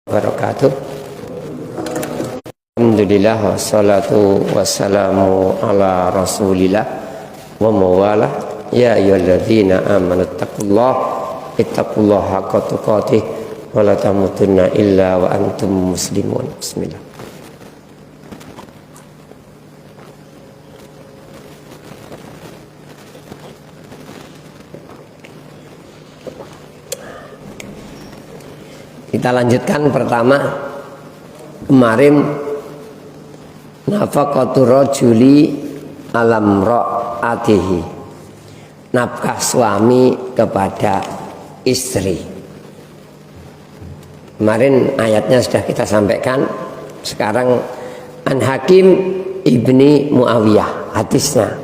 Wabarakatuh. Alhamdulillah wassalatu wassalamu ala rasulillah wa mawala. Ya ayyuhalladzina amanu ittaqullaha haqqa tuqatih wa la tamutunna illa wa antum muslimun. Bismillah. Kita lanjutkan pertama kemarin nafaqatur rajuli alam ra'atihi, nafkah suami kepada istri. Kemarin ayatnya sudah kita sampaikan. Sekarang An Hakim ibni Muawiyah, hadisnya.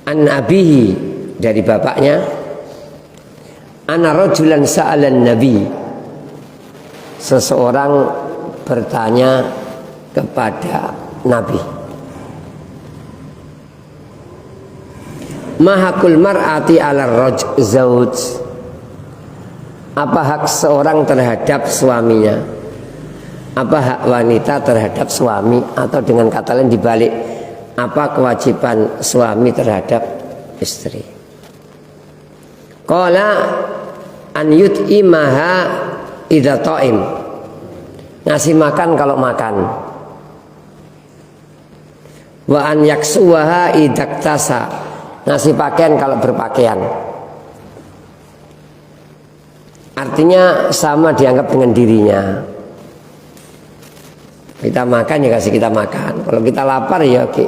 An abihi, dari bapaknya. Ana rajulan sa'alan nabi, seseorang bertanya kepada Nabi, mahakul mar'ati ala zauj, apa hak seorang terhadap suaminya, apa hak wanita terhadap suami, atau dengan kata lain dibalik, apa kewajiban suami terhadap istri. Qala an yut'imaha idza ta'im, ngasih makan kalau makan. Wa an yaksuwaha idaktasa, ngasih pakaian kalau berpakaian. Artinya sama dianggap dengan dirinya. Kita makan ya kasih kita makan. Kalau kita lapar ya oke.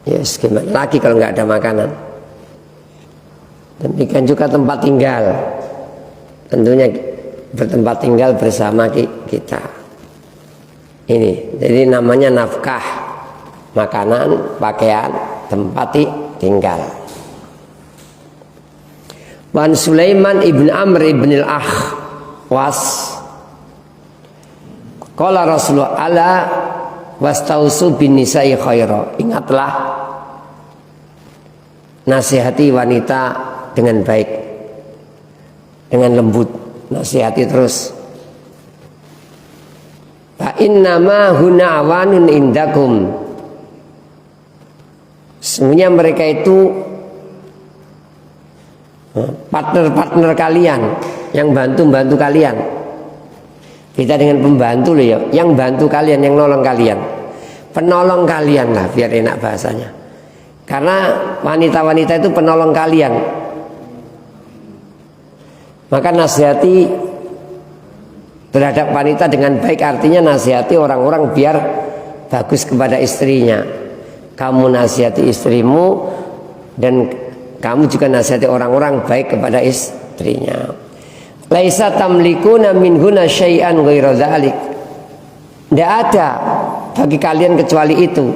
Ya gimana lagi kalau nggak ada makanan. Demikian juga tempat tinggal, tentunya bertempat tinggal bersama kita. Ini jadi namanya nafkah, makanan, pakaian, tempat tinggal. Wan Sulaiman ibn Amr ibn al-Ahwas, qala Rasulullah ala wastausu bin nisa'i khaira, ingatlah, nasihati wanita dengan baik, dengan lembut, nasihati terus. Fa innama huna awanun indakum, semuanya mereka itu partner-partner kalian, yang bantu kalian. Kita dengan pembantu loh ya, yang bantu kalian, yang nolong kalian, penolong kalian lah biar enak bahasanya. Karena wanita-wanita itu penolong kalian. Maka nasihati terhadap wanita dengan baik, artinya nasihati orang-orang biar bagus kepada istrinya. Kamu nasihati istrimu dan kamu juga nasihati orang-orang baik kepada istrinya. Laisa tamlikuna minhuna syai'an ghairu dzalik, tidak ada bagi kalian kecuali itu.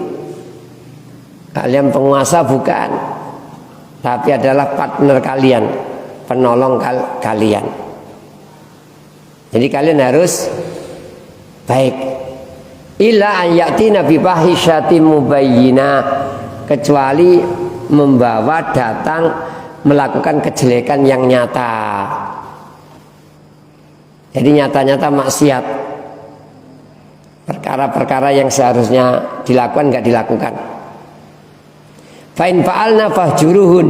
Kalian penguasa bukan, tapi adalah partner kalian, penolong kalian. Jadi kalian harus baik. Illa an yatina bi fahishatin mubayyinah, kecuali membawa datang melakukan kejelekan yang nyata. Jadi nyata-nyata maksiat, perkara-perkara yang seharusnya dilakukan nggak dilakukan. Fa in fa'alna fahjuruhun,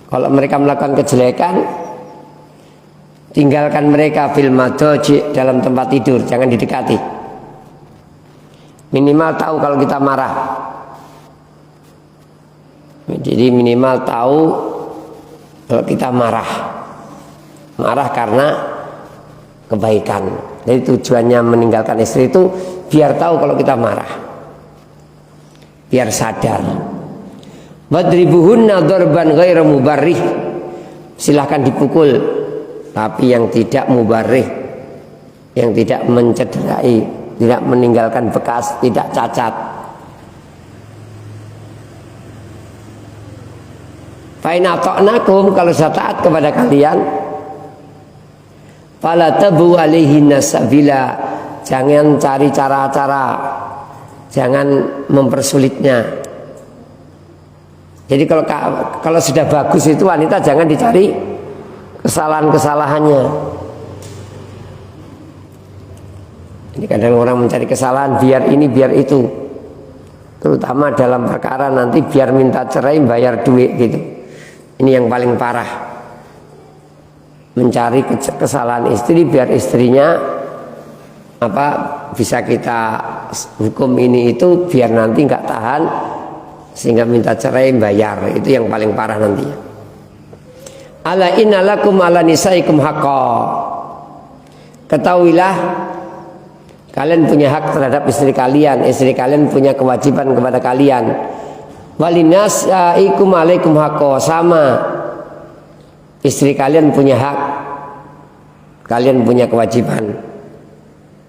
kalau mereka melakukan kejelekan, tinggalkan mereka fil madaji, dalam tempat tidur, jangan didekati. Minimal tahu kalau kita marah. Jadi minimal tahu kalau kita marah. Marah karena kebaikan. Jadi tujuannya meninggalkan istri itu biar tahu kalau kita marah, biar sadar. Wadribuhunna darban ghairu mubarrih, silahkan dipukul tapi yang tidak mubarrih, yang tidak mencederai, tidak meninggalkan bekas, tidak cacat. Fa in ata'nakum, kalau saya taat kepada kalian, fala tabu alaihinna sabila, jangan cari cara-cara, jangan mempersulitnya. Jadi kalau sudah bagus itu wanita jangan dicari kesalahan-kesalahannya. Ini kadang orang mencari kesalahan biar ini biar itu, terutama dalam perkara nanti biar minta cerai bayar duit gitu. Ini yang paling parah, mencari kesalahan istri biar istrinya bisa kita hukum ini itu biar nanti nggak tahan sehingga minta cerai bayar. Itu yang paling parah nantinya. Ala innalakum ala nisaikum haqqa. Ketahuilah kalian punya hak terhadap istri kalian punya kewajiban kepada kalian. Walinasaikum alaikum haqqo, sama istri kalian punya hak, kalian punya kewajiban.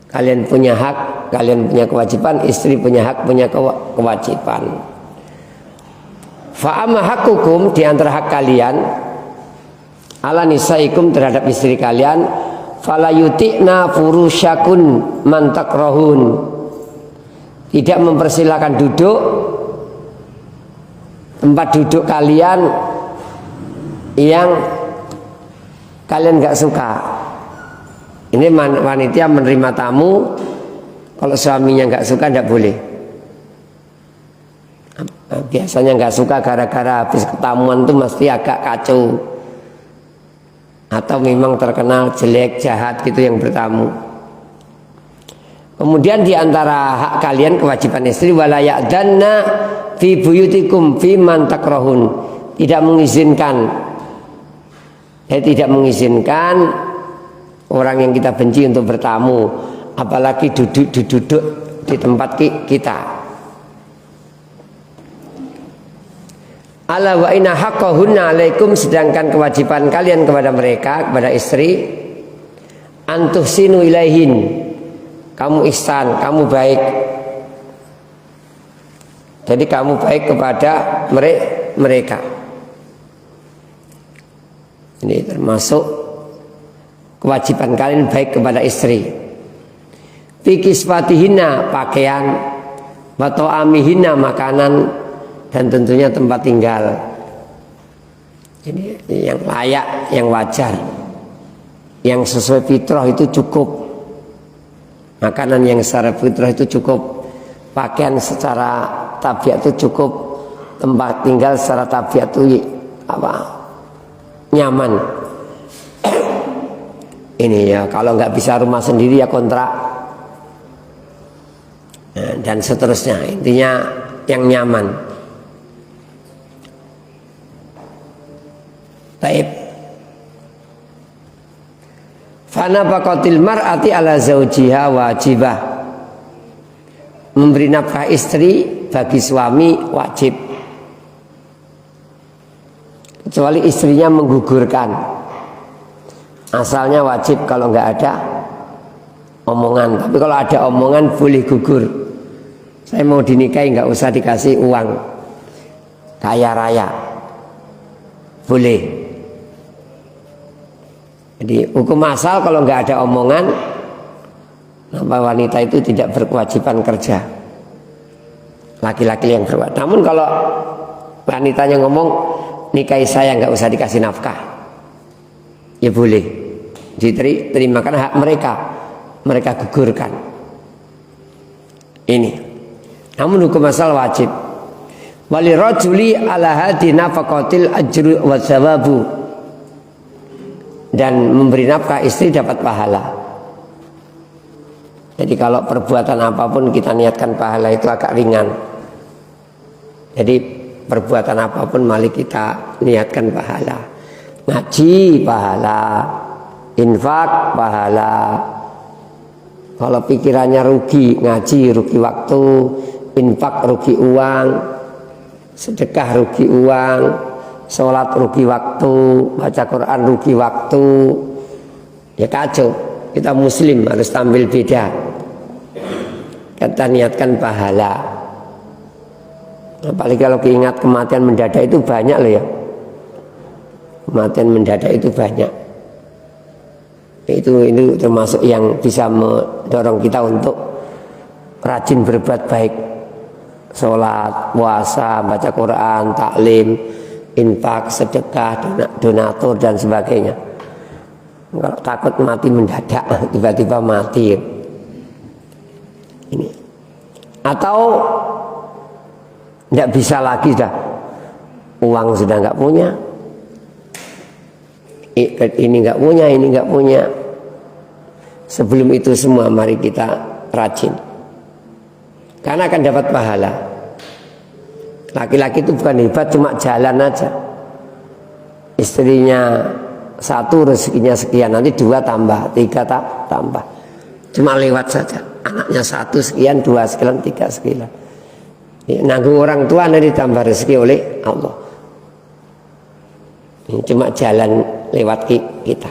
Kalian punya hak, kalian punya kewajiban, istri punya hak, punya kewajiban. Fa amma haqqukum, di antara hak kalian ala nisaikum terhadap istri kalian, fala yuti'na furusyakun man takrahun, tidak mempersilahkan duduk tempat duduk kalian yang kalian nggak suka. Ini wanita menerima tamu, kalau suaminya nggak suka nggak boleh. Biasanya nggak suka gara-gara habis ketamuan tuh mesti agak kacau, atau memang terkenal jelek, jahat gitu yang bertamu. Kemudian diantara hak kalian, kewajiban istri, wala ya'danna fi buyutikum fi man takrahun, tidak mengizinkan orang yang kita benci untuk bertamu, apalagi duduk di tempat kita. Ala wa inna haqqahunna alaikum, sedangkan kewajiban kalian kepada mereka, kepada istri, antuhsinu ilaihin, kamu ihsan, kamu baik. Jadi kamu baik kepada mereka. Ini termasuk kewajiban kalian baik kepada istri. Fi kiswatihinna, pakaian, wa ta'amihinna, makanan, dan tentunya tempat tinggal. Ini yang layak, yang wajar, yang sesuai fitrah itu cukup. Makanan yang secara fitrah itu cukup, pakaian secara tabiat itu cukup, tempat tinggal secara tabiat itu nyaman. Ini ya, kalau nggak bisa rumah sendiri ya kontrak, dan seterusnya. Intinya yang nyaman. Taib. Fanafaqatil mar'ati ala zaujiha wajibah, memberi nafkah istri bagi suami wajib, kecuali istrinya menggugurkan. Asalnya wajib kalau nggak ada omongan, tapi kalau ada omongan boleh gugur. Saya mau dinikahi nggak usah dikasih uang, kaya raya, boleh. Jadi hukum asal kalau nggak ada omongan, wanita itu tidak berkewajiban kerja. Laki-laki yang berkewajiban. Namun kalau wanitanya ngomong nikahi saya nggak usah dikasih nafkah, ya boleh, diterima, karena hak mereka gugurkan. Ini. Namun hukum asal wajib. Walirajuli ala hadi nafaqatil ajru wa thawabu, dan memberi nafkah istri dapat pahala. Jadi kalau perbuatan apapun kita niatkan pahala itu agak ringan. Jadi perbuatan apapun mari kita niatkan pahala. Ngaji pahala, infak pahala. Kalau pikirannya rugi, ngaji rugi waktu, infak rugi uang, sedekah rugi uang, sholat rugi waktu, baca Quran rugi waktu, ya kacau. Kita muslim harus tampil beda. Kita niatkan pahala. Apalagi kalau ingat kematian mendadak itu banyak loh ya. Kematian mendadak itu banyak. Itu termasuk yang bisa mendorong kita untuk rajin berbuat baik. Sholat, puasa, baca Quran, taklim, infak, sedekah, donatur dan sebagainya. Kalau takut mati mendadak, tiba-tiba mati, Ini. Atau tidak bisa lagi dah, uang sudah nggak punya, ini nggak punya, ini nggak punya. Sebelum itu semua mari kita rajin, karena akan dapat pahala. Laki-laki itu bukan hebat cuma jalan aja, istrinya satu rezekinya sekian, nanti 2 tambah, 3 tambah, cuma lewat saja. Anaknya 1 sekian, 2 sekian, 3 sekian. Nanggung orang tua nanti ditambah rezeki oleh Allah. Ini cuma jalan lewat kita.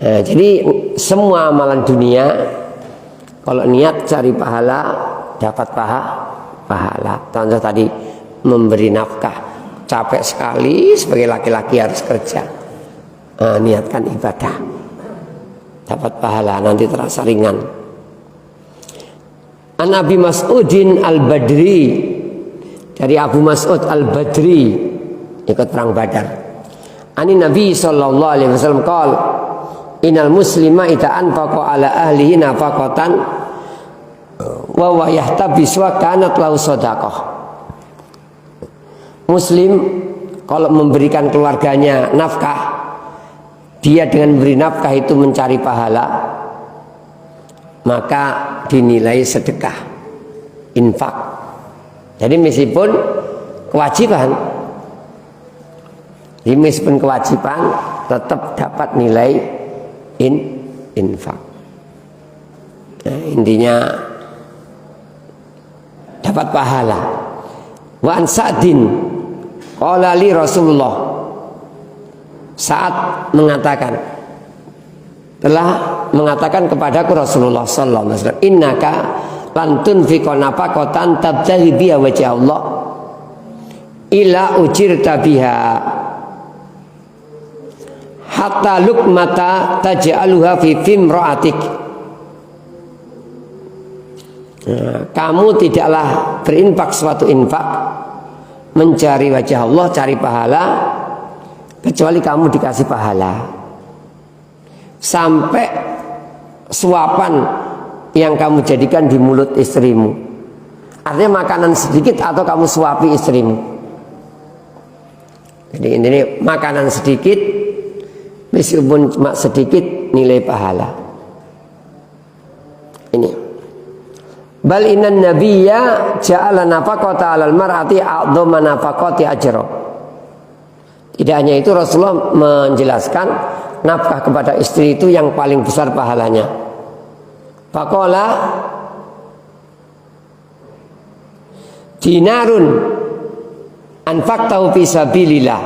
Nah, jadi semua amalan dunia kalau niat cari pahala dapat pahala. Contoh tadi memberi nafkah, capek sekali sebagai laki-laki harus kerja. Nah, niatkan ibadah, dapat pahala, nanti terasa ringan. An Abi Mas'udin Al-Badri, dari Abu Mas'ud Al-Badri, ikut perang Badar. Ani Nabi sallallahu alaihi wasallam qala innal muslima idza anfaqa ala ahlihi nafaqatan wa huwa yahtabis wa kanat lahu shadaqah. Muslim kalau memberikan keluarganya nafkah, dia dengan memberi nafkah itu mencari pahala, maka dinilai sedekah, infak. Jadi meskipun kewajiban, tetap dapat nilai infak. Nah, intinya dapat pahala. Wa an Sa'din qala li Rasulullah, Sa'ad telah mengatakan kepadaku Rasulullah sallallahu alaihi wasallam, innaka lan tunfiqa nafaqatan tabtaghi biha wajha Allah ila ujirta biha hatta luqmata taj'aluha fi fimra'atik. Kamu tidaklah berinfak suatu infak mencari wajah Allah, cari pahala, kecuali kamu dikasih pahala sampai suapan yang kamu jadikan di mulut istrimu. Artinya makanan sedikit atau kamu suapi istrimu. Jadi ini makanan sedikit, meskipun cuma sedikit, nilai pahala. Ini. Bal innan nabiyya ja'ala nafaqata 'alal mar'ati a'dhamma nafaqati ajra. Tidak hanya itu, Rasulullah menjelaskan nafkah kepada istri itu yang paling besar pahalanya. Faqala dinarun anfaqtahu fi sabilillah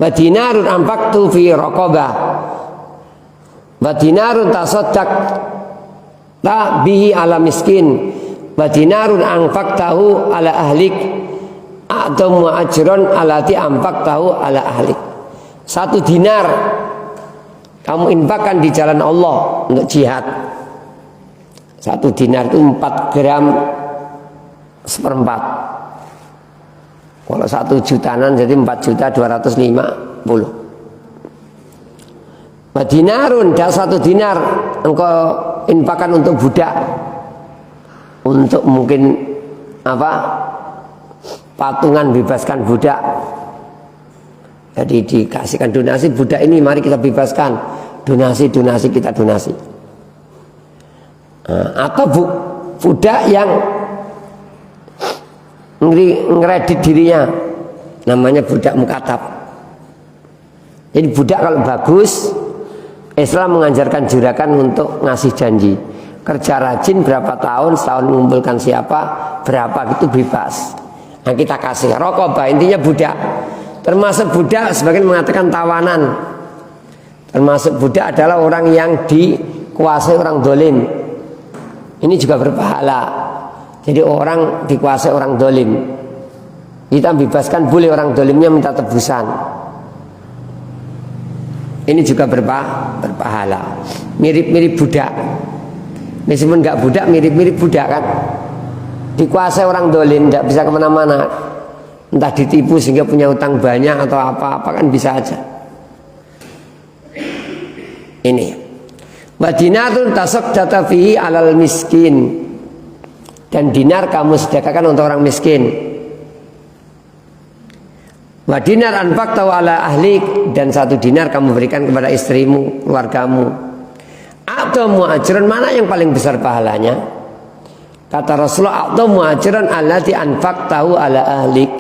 wa dinarun anfaqtu fi raqabah wa dinarun tasaddaqta bihi ala miskin wa dinarun anfaqtahu ala ahlik a'dhamu ajran alati anfaqtahu ala ahlik. 1 dinar kamu infakkan di jalan Allah untuk jihad. 1 dinar itu 4 gram seperempat. Kalau 1 jutaan jadi 4.250.000. Dinarun, dah 1 dinar engkau infakkan untuk budak, untuk mungkin patungan bebaskan budak. Jadi dikasihkan donasi, budak ini mari kita bebaskan, donasi kita donasi. Atau budak yang ngeredit dirinya, namanya budak mukatab. Jadi budak kalau bagus, Islam mengajarkan juragan untuk ngasih janji, kerja rajin berapa tahun, setahun mengumpulkan siapa, berapa itu bebas. Nah kita kasih rokobah, intinya budak. Termasuk budak, sebagian mengatakan tawanan. Termasuk budak adalah orang yang dikuasai orang dolim. Ini juga berpahala. Jadi orang dikuasai orang dolim, kita bebaskan, boleh orang dolimnya minta tebusan. Ini juga berpahala. Mirip-mirip budak. Meskipun nggak budak, mirip-mirip budak kan. Dikuasai orang dolim, tidak bisa kemana-mana. Entah ditipu sehingga punya utang banyak atau apa-apa kan bisa aja. Ini. Wa dinarun tasaddaqta fihi 'alal miskin. Dan dinar kamu sedekahkan untuk orang miskin. Wa dinar anfaqtahu 'ala ahlik, dan 1 dinar kamu berikan kepada istrimu, keluargamu. A'dhamu ajran, mana yang paling besar pahalanya? Kata Rasulullah, a'dhamu ajran allati anfaqtahu 'ala ahlik,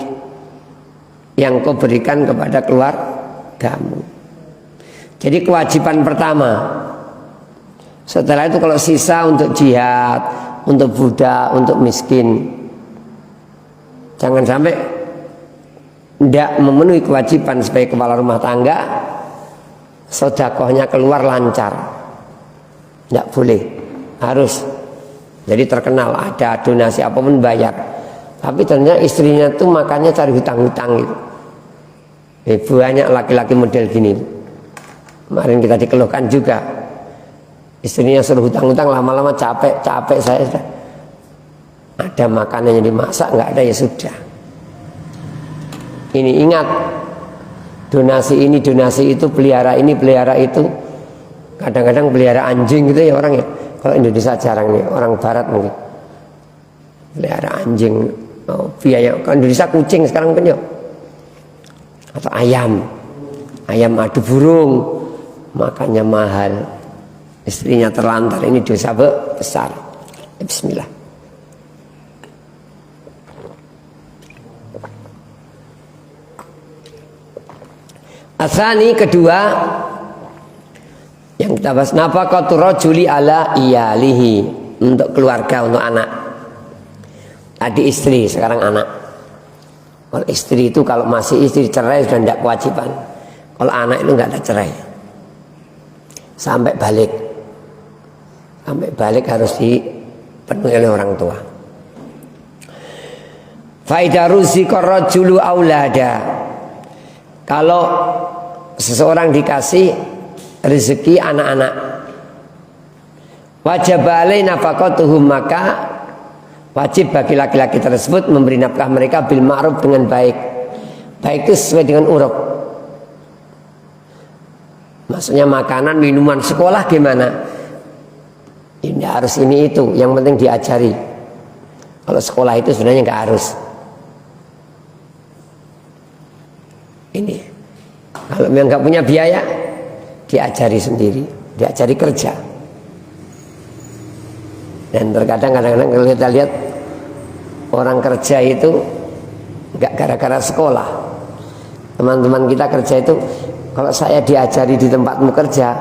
yang kau berikan kepada keluargamu. Jadi kewajiban pertama. Setelah itu kalau sisa untuk jihad, untuk budak, untuk miskin. Jangan sampai tidak memenuhi kewajiban sebagai kepala rumah tangga, sedekahnya keluar lancar. Tidak boleh, harus. Jadi terkenal ada donasi apapun bayar. Tapi ternyata istrinya tuh makannya cari hutang-hutang gitu. Banyak laki-laki model gini. Kemarin kita dikeluhkan juga. Istrinya suruh hutang-hutang, lama-lama capek saya sudah. Ada makanan yang dimasak, nggak ada ya sudah. Ini ingat, donasi ini, donasi itu, pelihara ini, pelihara itu. Kadang-kadang pelihara anjing gitu ya orang ya. Kalau Indonesia jarang nih, orang Barat mungkin. Pelihara anjing, biaya. Kalau Indonesia kucing sekarang kan ya. Atau ayam adu burung, makannya mahal. Istrinya terlantar, ini dosa besar. Bismillah. Asani kedua yang kita bahas, nafaqatur rajuli ala iyalihi, untuk keluarga, untuk anak. Tadi istri, sekarang anak. Kalau istri itu kalau masih istri cerai sudah tidak kewajiban. Kalau anak itu nggak ada cerai. Sampai balik harus dipenuhi oleh orang tua. Faida ruziqar rajulu aulada. Kalau seseorang dikasih rezeki anak-anak, wajib alai nafaqatuhum, maka wajib bagi laki-laki tersebut memberi nafkah mereka bil ma'ruf, dengan baik. Baik itu sesuai dengan uruf. Maksudnya makanan, minuman, sekolah gimana? Ini harus ini itu, yang penting diajari. Kalau sekolah itu sebenarnya nggak harus. Ini kalau memang nggak punya biaya, diajari sendiri, diajari kerja. Dan terkadang kadang-kadang kalau kita lihat orang kerja itu nggak gara-gara sekolah. Teman-teman kita kerja itu, kalau saya diajari di tempatmu kerja,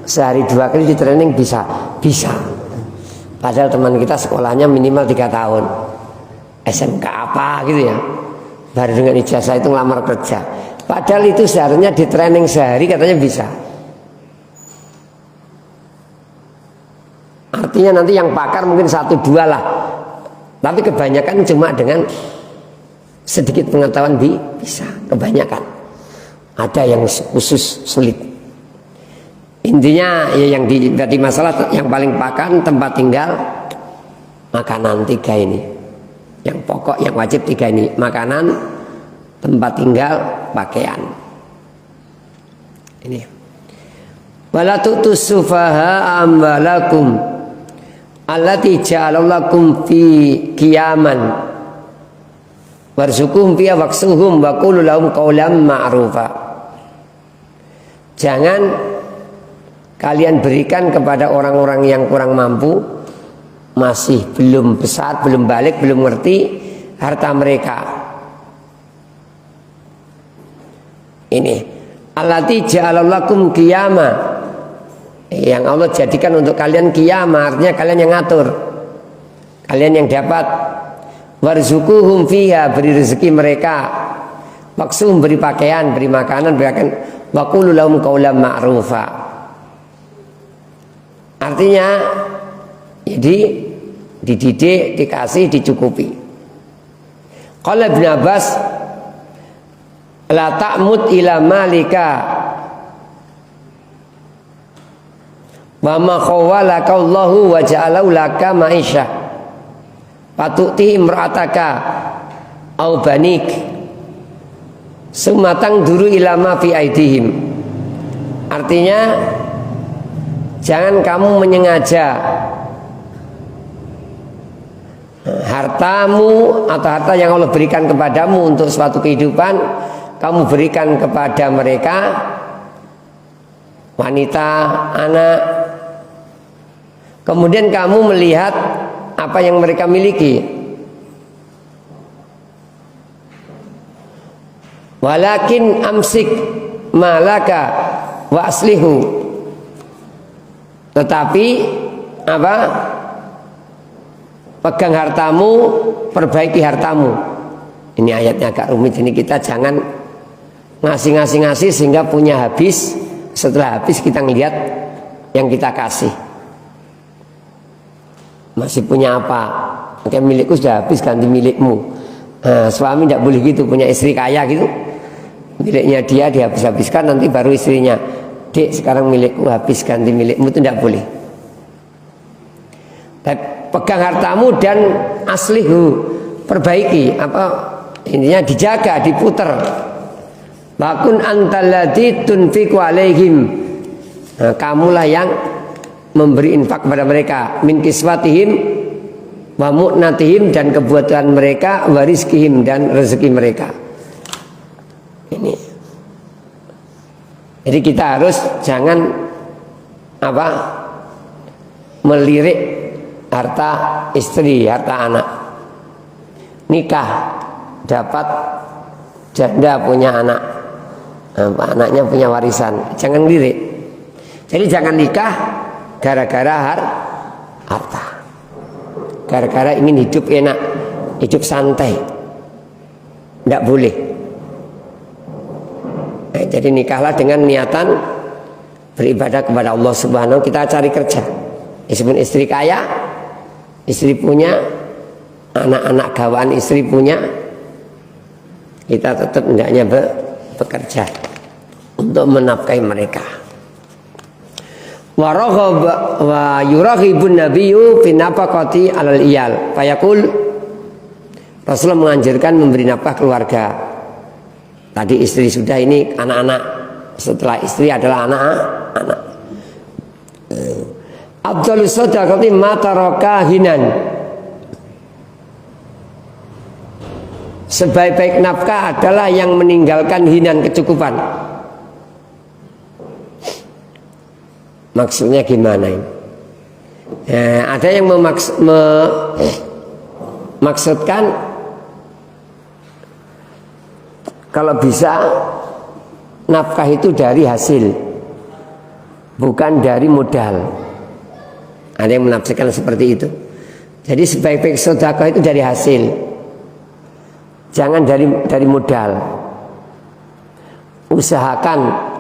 sehari 2 kali di training bisa. Padahal teman kita sekolahnya minimal 3 tahun, SMK apa gitu ya, baru dengan ijazah itu ngelamar kerja. Padahal itu seharusnya di training sehari katanya bisa. Artinya nanti yang pakar mungkin 1-2 lah, tapi kebanyakan cuma dengan sedikit pengetahuan bisa. Kebanyakan ada yang khusus sulit. Intinya ya yang jadi masalah, yang paling pakan tempat tinggal, makanan 3 ini. Yang pokok, yang wajib 3 ini: makanan, tempat tinggal, pakaian. Ini. Wala tu'tus sufaha amwalakum allati ja'alallakum fi qiyaman warzuqhum fiha waqsuhum wa qul lahum qawlan ma'rufa. Jangan kalian berikan kepada orang-orang yang kurang mampu, masih belum besar, belum balik, belum ngerti harta mereka. Ini allati ja'alallakum qiyama, yang Allah jadikan untuk kalian qiyama, artinya kalian yang ngatur, kalian yang dapat. Warzuquhum fiha, beri rezeki mereka. Waksuhum, beri pakaian, beri makanan, berikan. Wa qulu lahum qawlan ma'rufa. Artinya jadi dididik, dikasih, dicukupi. Qala Ibn Abbas, la ta'mud ila malika wa ma khawalaka Allahu wa ja'alahu laka ma'isyah patu'ti imra'ataka au banik sumatang duru ila ma fi aidihim. Artinya Jangan kamu menyengaja hartamu atau harta yang Allah berikan kepadamu untuk suatu kehidupan, kamu berikan kepada mereka, wanita, anak. Kemudian kamu melihat apa yang mereka miliki. Walakin amsik malaka wa aslihu. Tetapi apa? Pegang hartamu, perbaiki hartamu. Ini ayatnya agak rumit, ini kita jangan ngasih sehingga punya habis. Setelah habis kita ngelihat yang kita kasih masih punya apa. Kayak milikku sudah habis, ganti milikmu. Nah, suami tidak boleh gitu, punya istri kaya gitu, miliknya dia dihabis-habiskan, nanti baru istrinya, dek sekarang milikku habis, ganti milikmu. Itu tidak boleh. Pegang hartamu dan aslihu, perbaiki, apa intinya dijaga, diputer. Bakun antalladzi tunfiqu alaihim. Nah, kamulah yang memberi infak kepada mereka, min kiswatihim wa mu'natihim, dan kebutuhan mereka, wa rizkihim, dan rezeki mereka. Ini. Jadi kita harus jangan apa? Melirik harta istri, harta anak. Nikah dapat janda punya anak, anaknya punya warisan, jangan lirik. Jadi jangan nikah gara-gara harta, gara-gara ingin hidup enak, hidup santai, tidak boleh. Nah, jadi nikahlah dengan niatan beribadah kepada Allah Subhanahu. Kita cari kerja, meskipun istri kaya, istri punya, anak-anak gawaan istri punya, kita tetap hendaknya bekerja untuk menafkahi mereka. Wa yuraghibun nabiyyu fi nafaqati 'alal iyal. Fayaqul, Rasulullah menganjurkan memberi nafkah keluarga. Tadi istri sudah, ini anak-anak. Setelah istri adalah anak-anak. Afdhalus shadaqati ma taraka hinan. Sebaik-baik nafkah adalah yang meninggalkan hinan, kecukupan. Maksudnya gimana ini? Ada yang memaksudkan kalau bisa nafkah itu dari hasil, bukan dari modal. Ada yang menafsirkan seperti itu. Jadi sebaik-baik sedekah itu dari hasil, jangan dari modal. Usahakan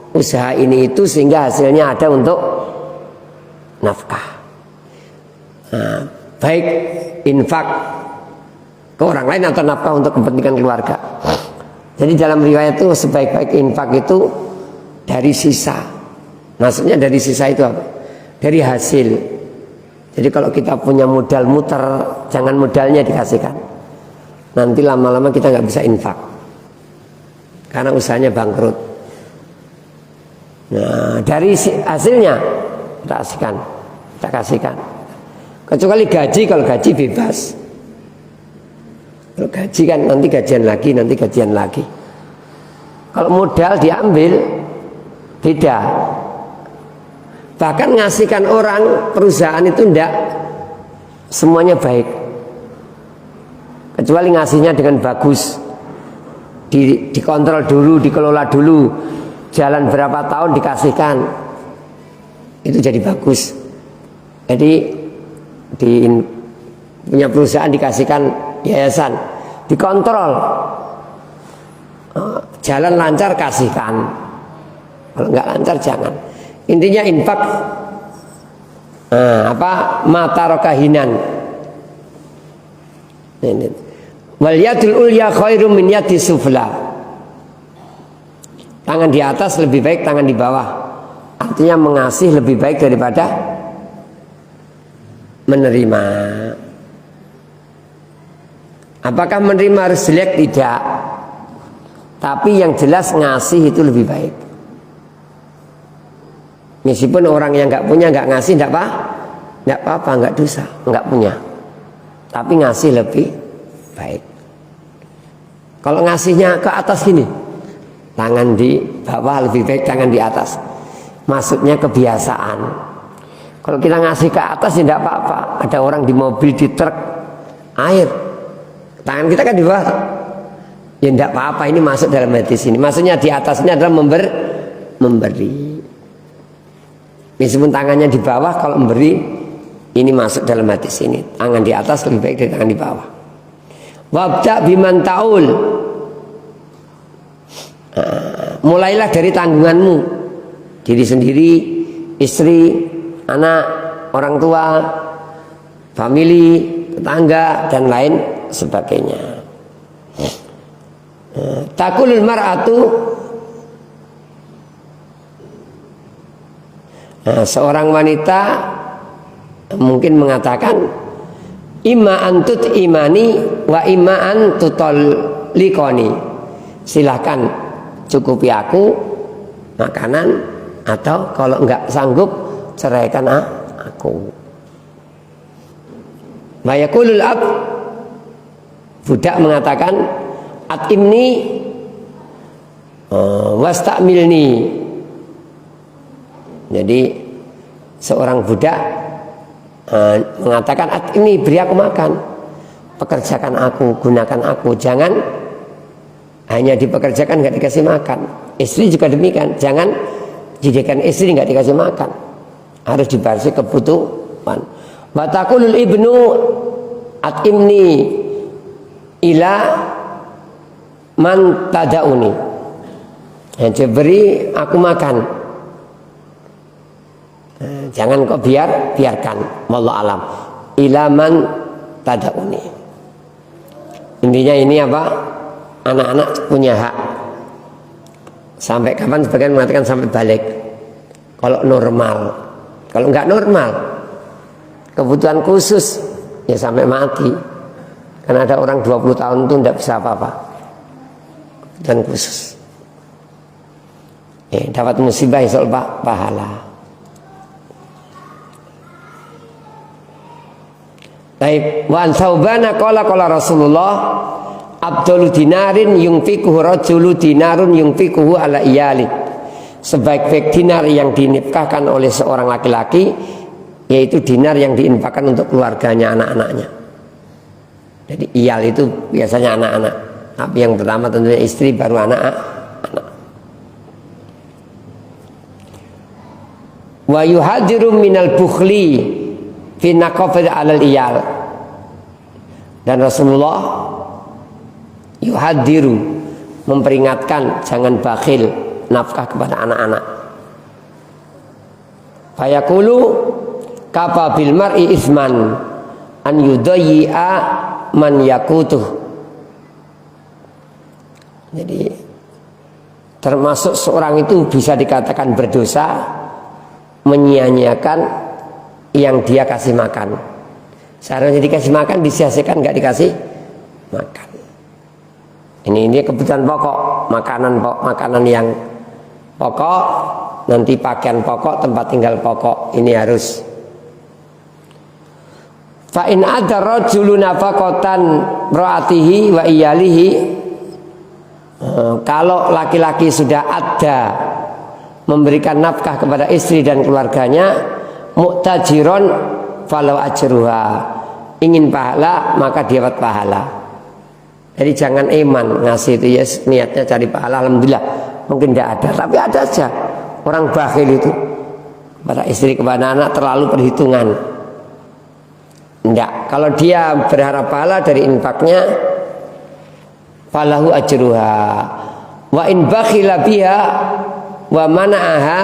usaha ini itu sehingga hasilnya ada untuk nafkah. Nah, baik infak ke orang lain atau nafkah untuk kepentingan keluarga. Jadi dalam riwayat itu sebaik-baik infak itu dari sisa. Maksudnya dari sisa itu apa? Dari hasil. Jadi kalau kita punya modal muter, jangan modalnya dikasihkan. Nanti lama-lama kita nggak bisa infak karena usahanya bangkrut. Nah, dari hasilnya kita kasihkan. Kecuali gaji, kalau gaji bebas. Kalau gaji kan nanti gajian lagi. Kalau modal diambil, beda. Bahkan ngasihkan orang, perusahaan itu enggak semuanya baik. Kecuali ngasihnya dengan bagus, dikontrol dulu, dikelola dulu. Jalan berapa tahun dikasihkan, itu jadi bagus. Jadi punya perusahaan dikasihkan yayasan, dikontrol, jalan lancar kasihkan, kalau nggak lancar jangan. Intinya infak mata rokahinan. Wal yadul ulya khairum min yadis sufla. Tangan di atas lebih baik tangan di bawah. Artinya mengasih lebih baik daripada menerima. Apakah menerima harus jelek? Tidak. Tapi yang jelas ngasih itu lebih baik. Meskipun orang yang nggak punya nggak ngasih nggak apa-apa, nggak dosa, nggak punya. Tapi ngasih lebih baik. Kalau ngasihnya ke atas gini, tangan di bawah lebih baik tangan di atas. Maksudnya kebiasaan. Kalau kita ngasih ke atas ya tidak apa-apa. Ada orang di mobil, di truk, air, tangan kita kan di bawah. Ya tidak apa-apa, ini masuk dalam hadis ini. Maksudnya di atasnya adalah memberi. Meskipun tangannya di bawah, kalau memberi ini masuk dalam hadis ini. Tangan di atas lebih baik dari tangan di bawah. Wabda biman taul. Mulailah dari tanggunganmu, diri sendiri, istri, anak, orang tua, famili, tetangga dan lain sebagainya. Takulul mar'atu, seorang wanita mungkin mengatakan imma antut imani wa imma antutol likoni, silahkan cukupi aku makanan, atau kalau enggak sanggup ceraikan aku. Mayakulul ab, budak mengatakan atimni wastakmilni. Jadi seorang budak mengatakan ini beri aku makan, pekerjakan aku, gunakan aku, jangan hanya dipekerjakan nggak dikasih makan. Istri juga demikian, jangan jadikan istri nggak dikasih makan, harus dibarsi kebutuhan. Batakulul ibnu atimni ila man tadauni, beri aku makan, jangan kau biarkan. Wallahu alam. Ilaman tadauni. Intinya ini apa? Anak-anak punya hak. Sampai kapan? Sebagian mengatakan sampai balik. Kalau normal. Kalau enggak normal, kebutuhan khusus ya sampai mati. Karena ada orang 20 tahun itu tidak bisa apa-apa. Kebutuhan khusus. Dapat musibah insya Allah pahala. Baik, wa an Thawbana qala Rasulullah Abdul dinarin yungfikuhu rajulu dinarun yungfikuhu ala iyali. Sebaik-baik dinar yang dinifkahkan oleh seorang laki-laki yaitu dinar yang diinfakkan untuk keluarganya, anak-anaknya. Jadi iyal itu biasanya anak-anak. Tapi yang pertama tentunya istri, baru anak-anak. Wa yuhadiru minal bukhli fi naqafid alal iyal. Dan Rasulullah yuhadiru, memperingatkan jangan bakhil nafkah kepada anak-anak. Fayaqulu kafa bil mar'i isman an yudayyi'a man yakutuh. Jadi termasuk seorang itu bisa dikatakan berdosa menyia-nyiakan yang dia kasih makan. Seharusnya dikasih makan, disia-siakan nggak dikasih makan. Ini kebutuhan pokok, makanan yang pokok, nanti pakaian pokok, tempat tinggal pokok, ini harus. Fa in ada rajulun nafaqatan ra'atihi wa iyalihi, kalau laki-laki sudah ada memberikan nafkah kepada istri dan keluarganya, mu'tajiron falau ajruha, ingin pahala maka dia dapat pahala. Jadi jangan iman ngasih itu ya niatnya cari pahala. Alhamdulillah mungkin tidak ada, tapi ada aja orang bakhil itu kepada istri, kepada anak terlalu perhitungan. Enggak, kalau dia berharap pahala dari infaknya, falahu ajruha. Wa in bakhila biha wa mana'aha,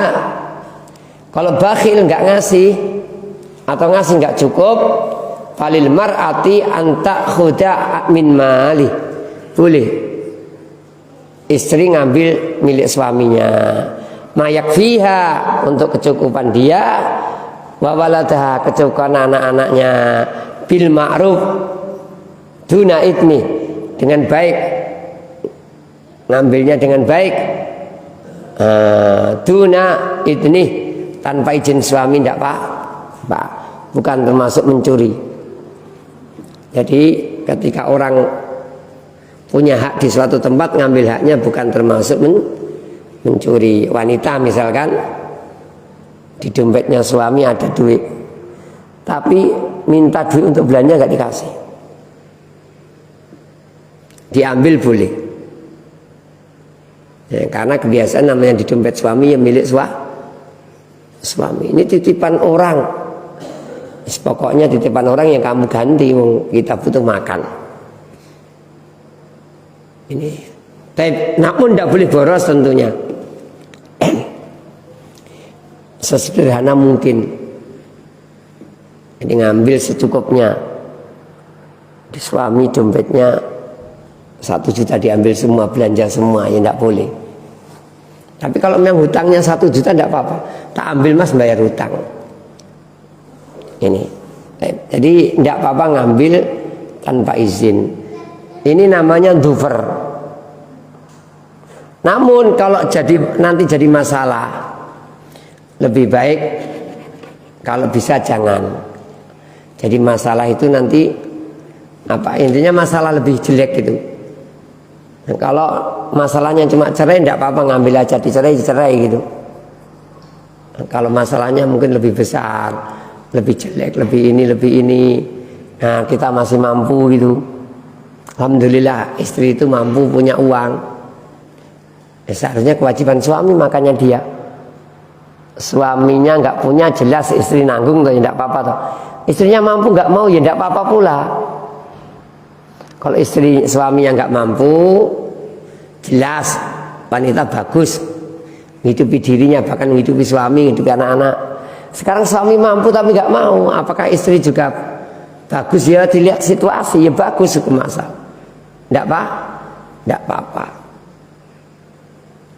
kalau bakhil enggak ngasih atau ngasih enggak cukup, falil mar'ati anta khuda min mali, boleh istri ngambil milik suaminya, mayak fiha untuk kecukupan dia, wa waladaha kecukupan anak-anaknya, bil ma'ruf duna itmi, dengan baik, ngambilnya dengan baik, duna itni, tanpa izin suami tidak Pak, bukan termasuk mencuri. Jadi ketika orang punya hak di suatu tempat, ngambil haknya bukan termasuk mencuri. Wanita misalkan di dompetnya suami ada duit, tapi minta duit untuk belanja nggak dikasih, diambil boleh. Ya, karena kebiasaan namanya di dompet suami ya milik suami. Ini titipan orang. Pokoknya titipan orang yang kamu ganti, kita butuh makan. Ini. Namun tidak boleh boros tentunya. Sesederhana mungkin. Jadi ngambil secukupnya. Di suami dompetnya 1 juta diambil semua, belanja semua, ya tidak boleh. Tapi kalau memang hutangnya 1 juta tidak apa-apa, tak ambil mas bayar hutang. Ini, jadi tidak apa-apa ngambil tanpa izin. Ini namanya dufer. Namun kalau nanti jadi masalah, lebih baik kalau bisa jangan. Jadi masalah itu nanti intinya masalah lebih jelek gitu. Nah, kalau masalahnya cuma cerai, tidak apa-apa ngambil aja, dicerai gitu. Nah, kalau masalahnya mungkin lebih besar, lebih jelek, lebih ini, nah kita masih mampu gitu. Alhamdulillah istri itu mampu, punya uang. Seharusnya kewajiban suami, makanya dia. Suaminya nggak punya, jelas istri nanggung, ya tidak apa-apa toh. Istrinya mampu nggak mau, ya tidak apa-apa pula. Kalau suami yang nggak mampu, jelas wanita bagus menghidupi dirinya, bahkan menghidupi suami, menghidupi anak-anak. Sekarang suami mampu tapi nggak mau, apakah istri juga bagus? Ya dilihat situasi, ya bagus hukum asal. Tidak apa-apa.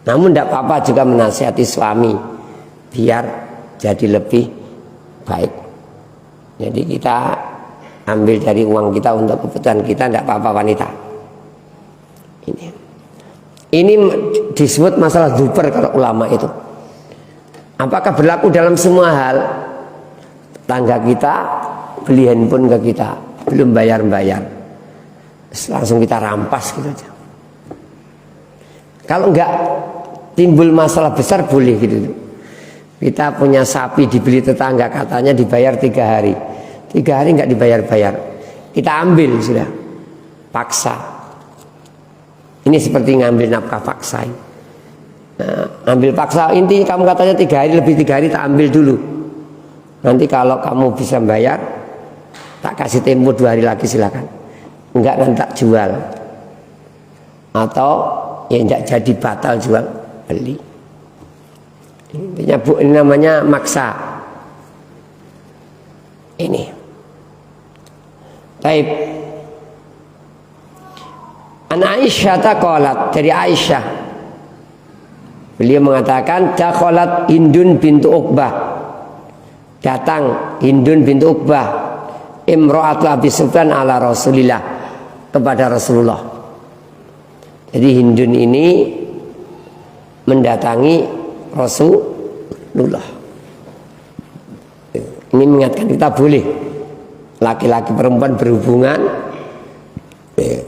Namun tidak apa-apa juga menasihati suami biar jadi lebih baik. Jadi kita ambil dari uang kita untuk kebutuhan kita, tidak apa-apa wanita. Ini disebut masalah duper kalau ulama itu. Apakah berlaku dalam semua hal? Tangga kita beli handphone ke kita, belum bayar, langsung kita rampas gitu aja. Kalau enggak timbul masalah besar boleh gitu. Kita punya sapi dibeli tetangga, katanya dibayar 3 hari. 3 hari enggak dibayar-bayar, kita ambil sudah, paksa. Ini seperti ngambil nafkah paksa. Nah, ambil paksa, intinya kamu katanya 3 hari, lebih 3 hari tak ambil dulu. Nanti kalau kamu bisa bayar, tak kasih tempo 2 hari lagi silakan. Enggak nanti tak jual. Atau ya enggak jadi batal jual beli. Intinya ini namanya maksa. Ini. Taib. An Aisyah taqalat, dari Aisyah. Beliau mengatakan dakhalat Hindun bintu Uqbah. Datang Hindun bintu Uqbah, imra'atu Abi Sufyan ala Rasulillah, kepada Rasulullah. Jadi Hindun ini mendatangi Rasulullah. Ini mengingatkan kita boleh laki-laki perempuan berhubungan,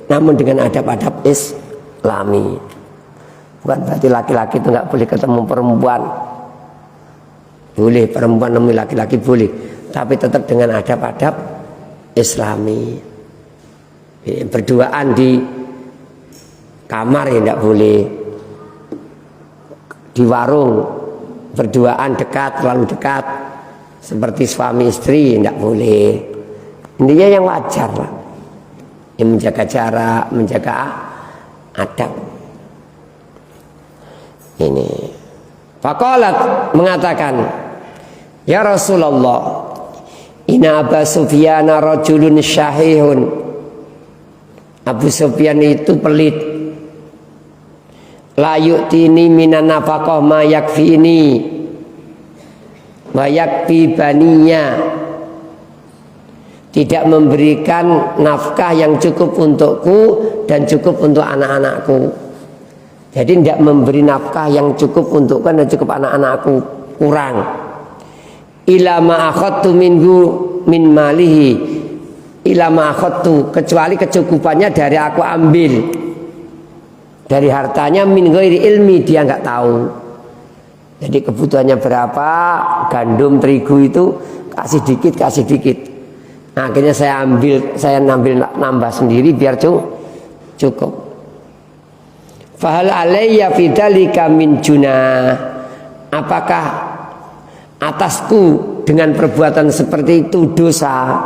namun dengan adab-adab Islami. Bukan berarti laki-laki itu nggak boleh ketemu perempuan. Boleh perempuan nemui laki-laki boleh, tapi tetap dengan adab-adab Islami. Berduaan di kamar ya tidak boleh. Di warung berduaan dekat, terlalu dekat, seperti suami istri tidak boleh. Intinya yang wajar lah, yang menjaga jarak, menjaga adab. Ini faqalat, mengatakan, ya Rasulullah, inna Abu Sufyan rajulun syahihun. Abu Sufyan itu pelit. La yu'tini minan nafaqah ma yakfini wa yakfi baniya. Tidak memberikan nafkah yang cukup untukku dan cukup untuk anak-anakku. Jadi tidak memberi nafkah yang cukup untukku dan cukup anak-anakku, kurang. ila ma akhadtu minhu min malihi, ila ma akhadtu, kecuali kecukupannya dari aku ambil dari hartanya, min ghairi ilmi, dia nggak tahu. Jadi kebutuhannya berapa, gandum, terigu itu kasih dikit. Nah, akhirnya saya nambah sendiri biar cukup. Fahal alayya fidzalika min junah, apakah atasku dengan perbuatan seperti itu dosa?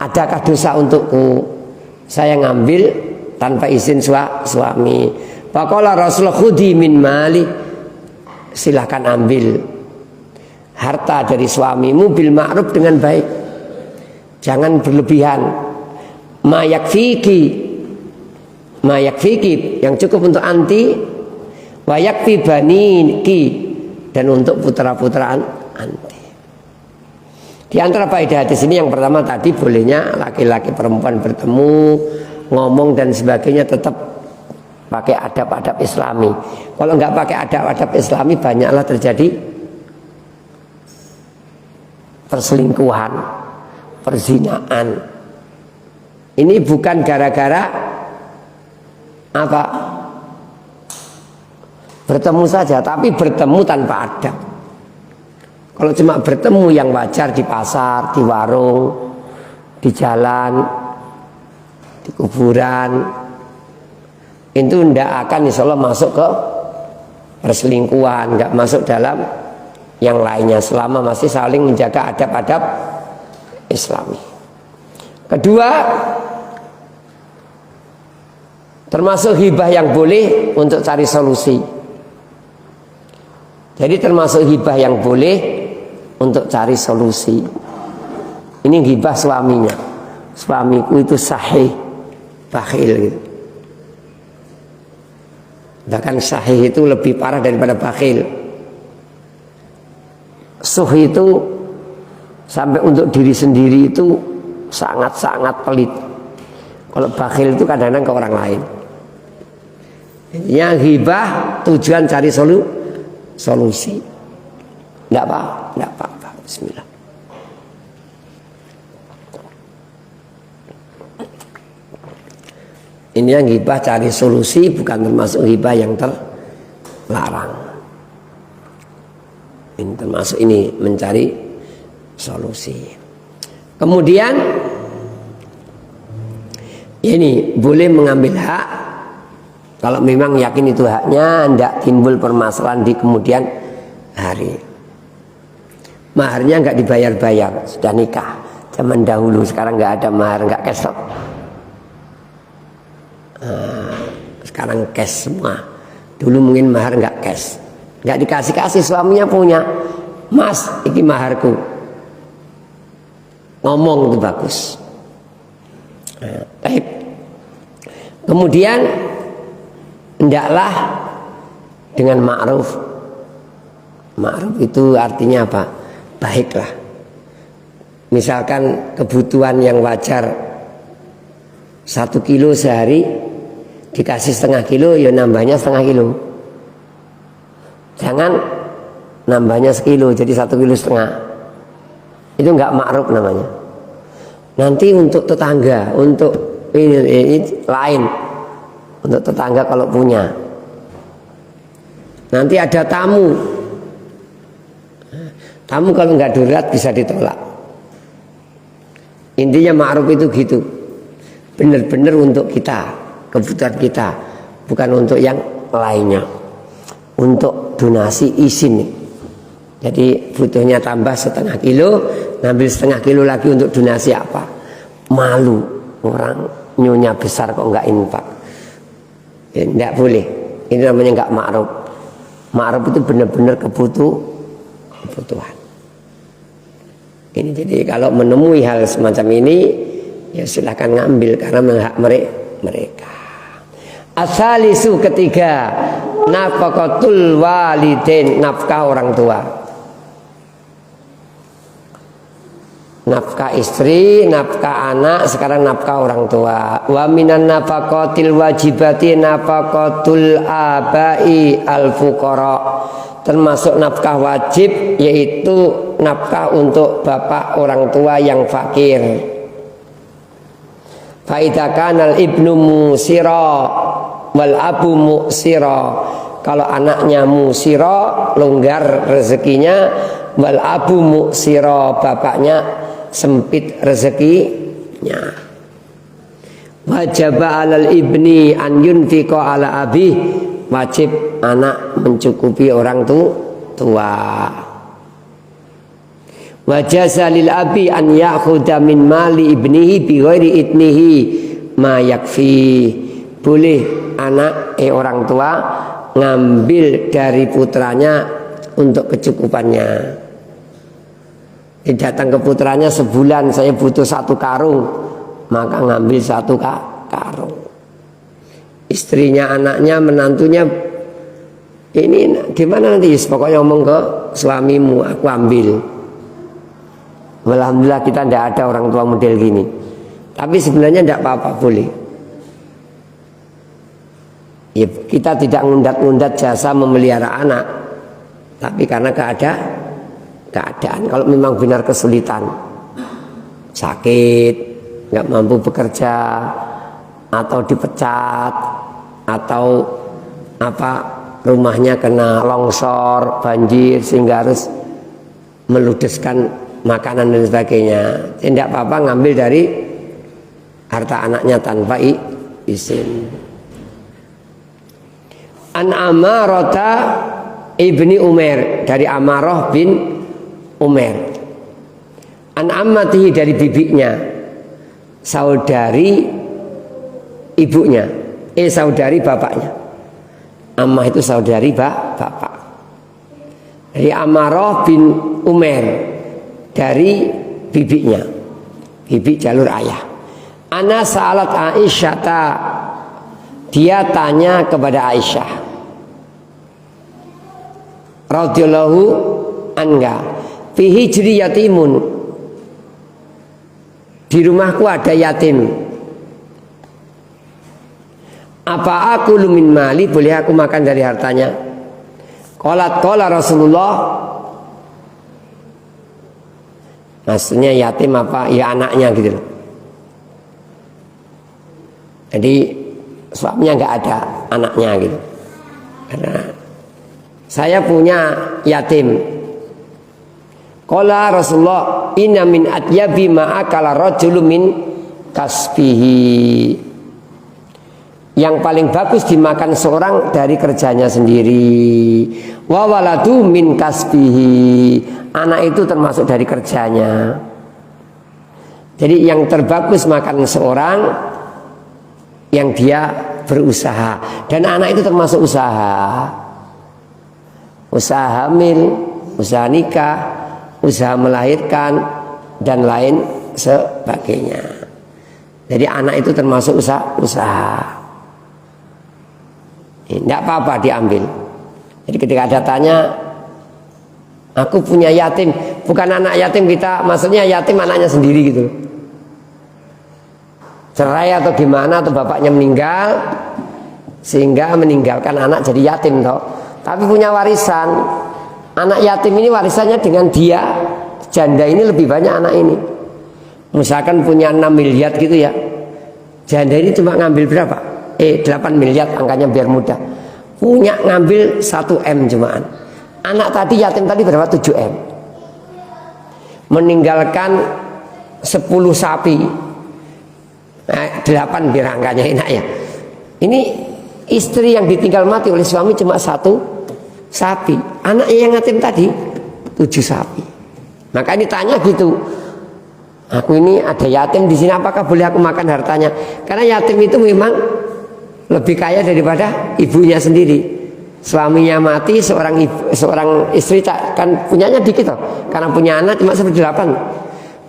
Adakah dosa untukku? Saya ngambil tanpa izin suami. Faqala Rasulullah khudhi min mali, silahkan ambil harta dari suamimu bil ma'ruf, dengan baik, jangan berlebihan. Ma yakfiki, yang cukup untuk anti, wa yakfi baniki, dan untuk putra-putraan anti. Di antara faedah hadis ini yang pertama tadi, bolehnya laki-laki perempuan bertemu, ngomong dan sebagainya tetap pakai adab-adab Islami. Kalau nggak pakai adab-adab Islami, banyaklah terjadi perselingkuhan, perzinaan. Ini bukan gara-gara apa bertemu saja, tapi bertemu tanpa adab. Kalau cuma bertemu yang wajar di pasar, di warung, di jalan, di kuburan, itu tidak akan insya Allah masuk ke perselingkuhan, nggak masuk dalam yang lainnya, selama masih saling menjaga adab-adab Islami. Kedua, termasuk hibah yang boleh untuk cari solusi. Jadi termasuk hibah yang boleh untuk cari solusi. Ini hibah suaminya. Suamiku itu sahih, bakhil gitu. Bahkan sahih itu lebih parah daripada bakhil. Suh itu sampai untuk diri sendiri itu sangat-sangat pelit. Kalau bakhil itu kadang-kadang ke orang lain. Yang hibah tujuan cari solusi. Tidak apa-apa. Bismillah. Ini yang hibah cari solusi, bukan termasuk hibah yang terlarang. Ini termasuk ini mencari solusi. Kemudian ini boleh mengambil hak kalau memang yakin itu haknya, tidak timbul permasalahan di kemudian hari. Maharnya nggak dibayar-bayar, sudah nikah. Zaman dahulu, sekarang nggak ada mahar, nggak cash. Sekarang cash semua. Dulu mungkin mahar nggak cash, nggak dikasih suaminya punya. Mas, ini maharku. Ngomong itu bagus. Baik. Kemudian hendaklah dengan ma'ruf. Ma'ruf itu artinya apa? Baiklah. Misalkan kebutuhan yang wajar 1 kilo sehari, dikasih setengah kilo, ya nambahnya setengah kilo. Jangan nambahnya sekilo jadi 1,5 kilo. Itu enggak ma'ruf namanya. Nanti untuk tetangga, untuk ini lain, untuk tetangga kalau punya. Nanti ada tamu kalau nggak darurat bisa ditolak. Intinya ma'ruf itu gitu, benar-benar untuk kita, kebutuhan kita, bukan untuk yang lainnya. Untuk donasi izin, jadi butuhnya tambah 1,5 kilo, ngambil 1,5 kilo lagi untuk donasi apa? Malu orang nyonya besar kok nggak infak. Tidak boleh. Ini namanya nggak ma'ruf. Ma'ruf itu benar-benar kebutuhan. Ini jadi kalau menemui hal semacam ini, ya silahkan ngambil karena hak mereka. Asalisu ketiga, nafaqatul walidain, nafkah orang tua. Nafkah istri, nafkah anak, sekarang nafkah orang tua. Wa minan nafaqatil wajibati nafaqatul abai al fuqara. Termasuk nafkah wajib yaitu nafkah untuk bapak orang tua yang fakir. Fa idza kana al ibnu musira wal abu mu'sira, kalau anaknya musira longgar rezekinya, wal abu mu'sira bapaknya sempit rezekinya. Wajib 'alal ibni an yunfiqa 'ala abih, wajib anak mencukupi orang tua. Wajaza lil abi an ya'khudha min mali ibnihi bi ghairi idnihi ma yakfi, boleh anak orang tua ngambil dari putranya untuk kecukupannya. Datang ke putranya sebulan, saya butuh 1 karung, maka ngambil 1 karung. Istrinya, anaknya, menantunya, ini gimana nanti? Pokoknya ngomong ke suamimu, aku ambil. Alhamdulillah kita tidak ada orang tua model gini. Tapi sebenarnya tidak apa-apa, boleh. Ya, kita tidak ngundat-ngundat jasa memelihara anak, tapi karena keadaan. Kalau memang benar kesulitan, sakit, nggak mampu bekerja, atau dipecat, atau rumahnya kena longsor, banjir, sehingga harus meludeskan makanan dan sebagainya, tidak apa-apa ngambil dari harta anaknya tanpa izin. An Amarata ibni Umar, dari Amarah bin Umar. An ammatihi, dari bibinya, saudari ibunya, saudari bapaknya. Ammah itu saudari bapak. Dari Amarah bin Umar, dari bibinya, bibi jalur ayah. Ana salat Aisyata, dia tanya kepada Aisyah radhiyallahu anha, fi hijri yatimun, di rumahku ada yatim, apa aku lumin mali, boleh aku makan dari hartanya? Qala Rasulullah, maksudnya yatim apa? Ya anaknya gitu loh. Jadi suaminya nggak ada, anaknya gitu. Karena saya punya yatim. Qala Rasulullah, inna min atyabi ma'akala rajulu min kasbihi. Yang paling bagus dimakan seorang dari kerjanya sendiri. Wa waladu min kasbihi. Anak itu termasuk dari kerjanya. Jadi yang terbagus makan seorang yang dia berusaha, dan anak itu termasuk usaha. Usaha hamil, usaha nikah, usaha melahirkan, dan lain sebagainya. Jadi anak itu termasuk usaha. Tidak apa-apa diambil. Jadi ketika ada tanya, aku punya yatim, bukan anak yatim kita, maksudnya yatim anaknya sendiri gitu. Cerai atau gimana, atau bapaknya meninggal sehingga meninggalkan anak jadi yatim toh. Tapi punya warisan. Anak yatim ini warisannya dengan dia janda ini lebih banyak anak ini. Misalkan punya 6 miliar gitu ya. Janda ini cuma ngambil berapa? 8 miliar, angkanya biar mudah. Punya ngambil 1 M cumaan. Anak tadi yatim tadi berapa? 7 M. Meninggalkan 10 sapi. 8 biar angkanya enak ya. Ini istri yang ditinggal mati oleh suami cuma 1 sapi. Anaknya yang yatim tadi 7 sapi. Maka ini tanya gitu, aku ini ada yatim di sini, apakah boleh aku makan hartanya? Karena yatim itu memang lebih kaya daripada ibunya sendiri. Suaminya mati, seorang istri kan punyanya dikit toh, karena punya anak cuma 1/8.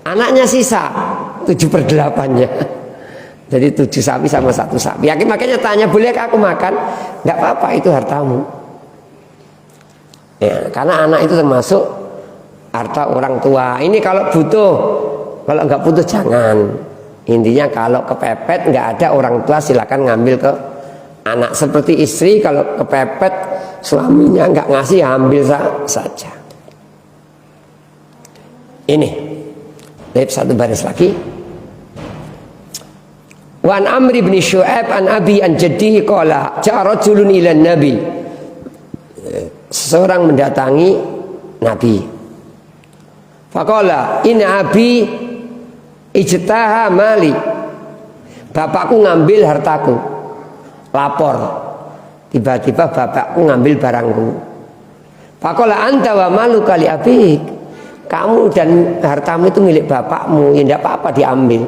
Anaknya sisa 7/8-nya. Jadi 7 sapi sama 1 sapi. Makanya tanya, boleh aku makan? Nggak apa-apa, itu hartamu. Ya, karena anak itu termasuk harta orang tua. Ini kalau butuh, kalau nggak butuh jangan. Intinya kalau kepepet nggak ada orang tua, silakan ngambil ke anak. Seperti istri kalau kepepet suaminya nggak ngasih, ambil saja. Ini satu baris lagi. Wan Amri bin Syu'aib an Abi an Jaddihi qala ja'a rajulun ila Nabi. Seseorang mendatangi Nabi. Faqala inna abi ijtaha mali. Bapakku ngambil hartaku. Lapor. Tiba-tiba bapakku ngambil barangku. Faqala anta wa maluka li abik. Kamu dan hartamu itu milik bapakmu, ya tidak apa-apa diambil.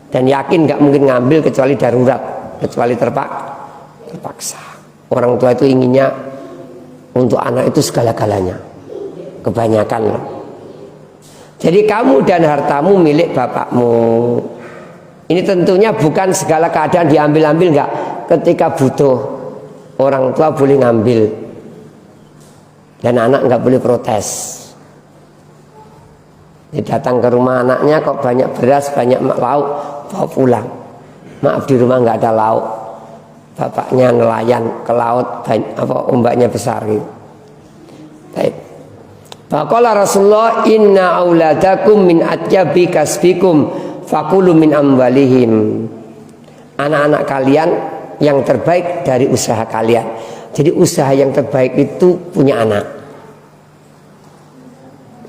Dan yakin gak mungkin ngambil kecuali darurat, kecuali terpaksa. Orang tua itu inginnya untuk anak itu segala-galanya, kebanyakan. Jadi kamu dan hartamu milik bapakmu. Ini tentunya bukan segala keadaan diambil-ambil, enggak. Ketika butuh orang tua boleh ngambil, dan anak enggak boleh protes. Dia datang ke rumah anaknya, kok banyak beras, banyak lauk, bawa pulang. Maaf, di rumah nggak ada lauk. Bapaknya nelayan ke laut, ombaknya besar gitu. Baik. Faqala Rasulullah inna auladakum min atyabi kasbikum fakulu min amwalihim. Anak-anak kalian yang terbaik dari usaha kalian. Jadi usaha yang terbaik itu punya anak.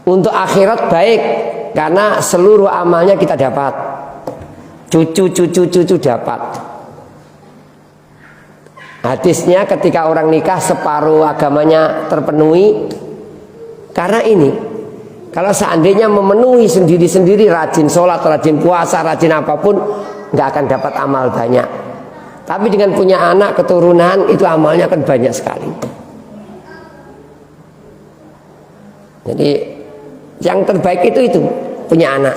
Untuk akhirat baik karena seluruh amalnya kita dapat. Cucu dapat. Hadisnya ketika orang nikah separuh agamanya terpenuhi. Karena ini, kalau seandainya memenuhi sendiri-sendiri, rajin sholat, rajin puasa, rajin apapun, nggak akan dapat amal banyak. Tapi dengan punya anak keturunan itu amalnya akan banyak sekali. Jadi yang terbaik itu punya anak.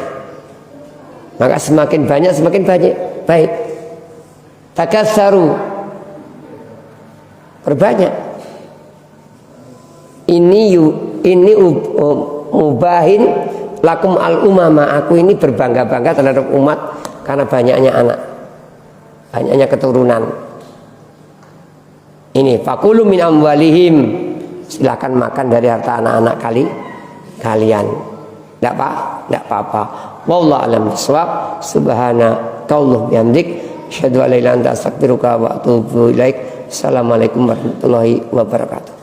Maka semakin banyak baik. Takassaru, perbanyak. Ini mubahin lakum al umama. Aku ini berbangga-bangga terhadap umat karena banyaknya anak, banyaknya keturunan. Ini fakulu min amwalihim. Silakan makan dari harta anak-anak kalian. Tidak apa-apa. Wallahu a'lam bishawab. Subhanakallahumma bihamdik, asyhadu an la ilaha illa anta astaghfiruka wa atubu ilaik. Assalamualaikum warahmatullahi wabarakatuh.